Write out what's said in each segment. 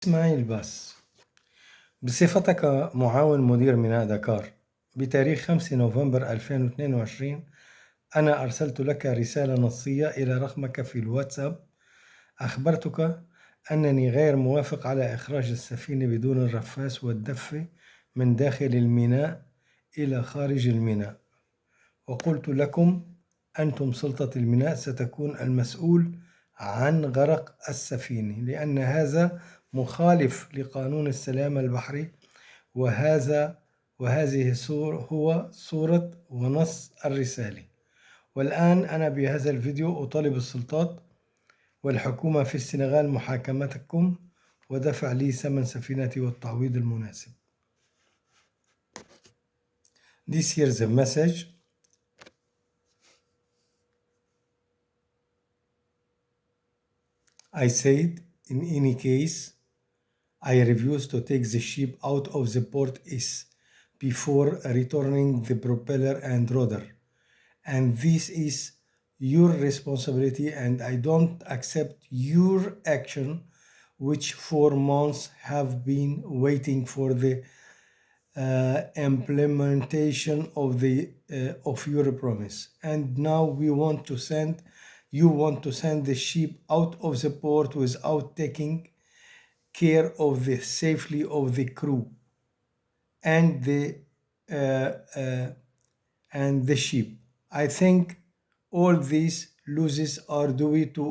إسماعيل باس، بصفتك معاون مدير ميناء دكار، بتاريخ 5 نوفمبر 2022 أنا أرسلت لك رسالة نصية إلى رقمك في الواتساب. أخبرتك أنني غير موافق على إخراج السفينة بدون الرفاس والدفة من داخل الميناء إلى خارج الميناء، وقلت لكم أنتم سلطة الميناء ستكون المسؤول عن غرق السفينة، لأن هذا مخالف لقانون السلامة البحري، وهذه هو صورة ونص الرسالة. والآن أنا بهذا الفيديو أطالب السلطات والحكومة في السنغال محاكمتكم ودفع لي ثمن سفينتي والتعويض المناسب. This here's a message. I said, in any case, I refuse to take the ship out of the port is before returning the propeller and rudder. And this is your responsibility, and I don't accept your action, which for months have been waiting for the implementation of your promise. And now you want to send the ship out of the port without taking care of the safety of the crew and the ship. I think all these losses are due to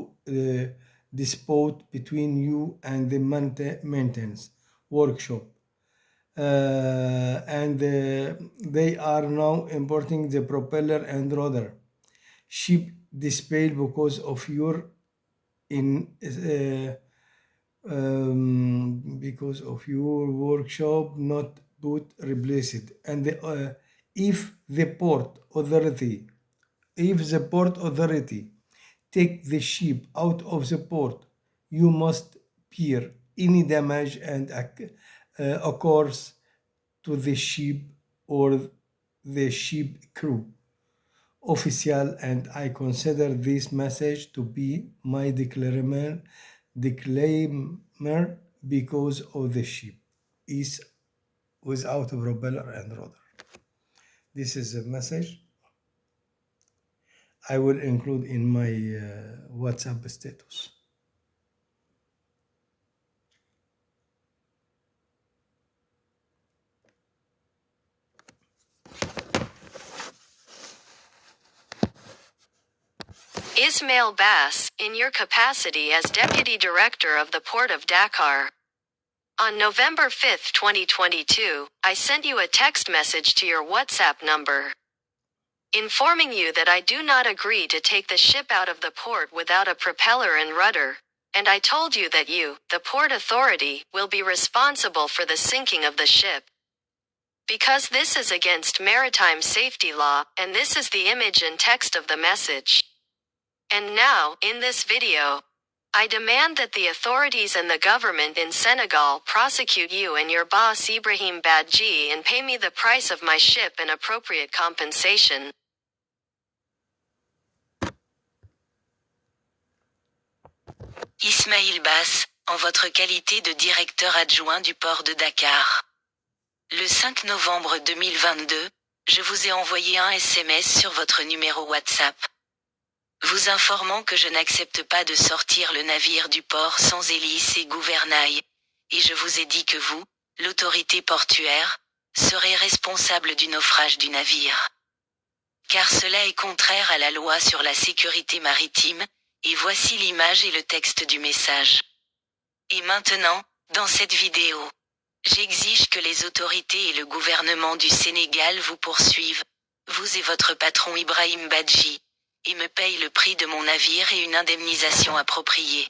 dispute between you and the maintenance workshop, and they are now importing the propeller and rudder. Ship displayed because of your because of your workshop not put replaced. And if the port authority take the ship out of the port, you must bear any damage and occurs to the ship or the ship crew. Official, and I consider this message to be my disclaimer because of the ship is without a propeller and rudder. This is a message I will include in my WhatsApp status. Ismail Bass, in your capacity as Deputy Director of the Port of Dakar. On November 5, 2022, I sent you a text message to your WhatsApp number, informing you that I do not agree to take the ship out of the port without a propeller and rudder, and I told you that you, the Port Authority, will be responsible for the sinking of the ship. Because this is against maritime safety law, and this is the image and text of the message. And now, in this video, I demand that the authorities and the government in Senegal prosecute you and your boss Ibrahim Badji and pay me the price of my ship and appropriate compensation. Ismail Bass, en votre qualité de directeur adjoint du port de Dakar. Le 5 novembre 2022, je vous ai envoyé un SMS sur votre numéro WhatsApp, vous informant que je n'accepte pas de sortir le navire du port sans hélice et gouvernail, et je vous ai dit que vous, l'autorité portuaire, serez responsable du naufrage du navire. Car cela est contraire à la loi sur la sécurité maritime, et voici l'image et le texte du message. Et maintenant, dans cette vidéo, j'exige que les autorités et le gouvernement du Sénégal vous poursuivent, vous et votre patron Ibrahim Badji, et me paye le prix de mon navire et une indemnisation appropriée.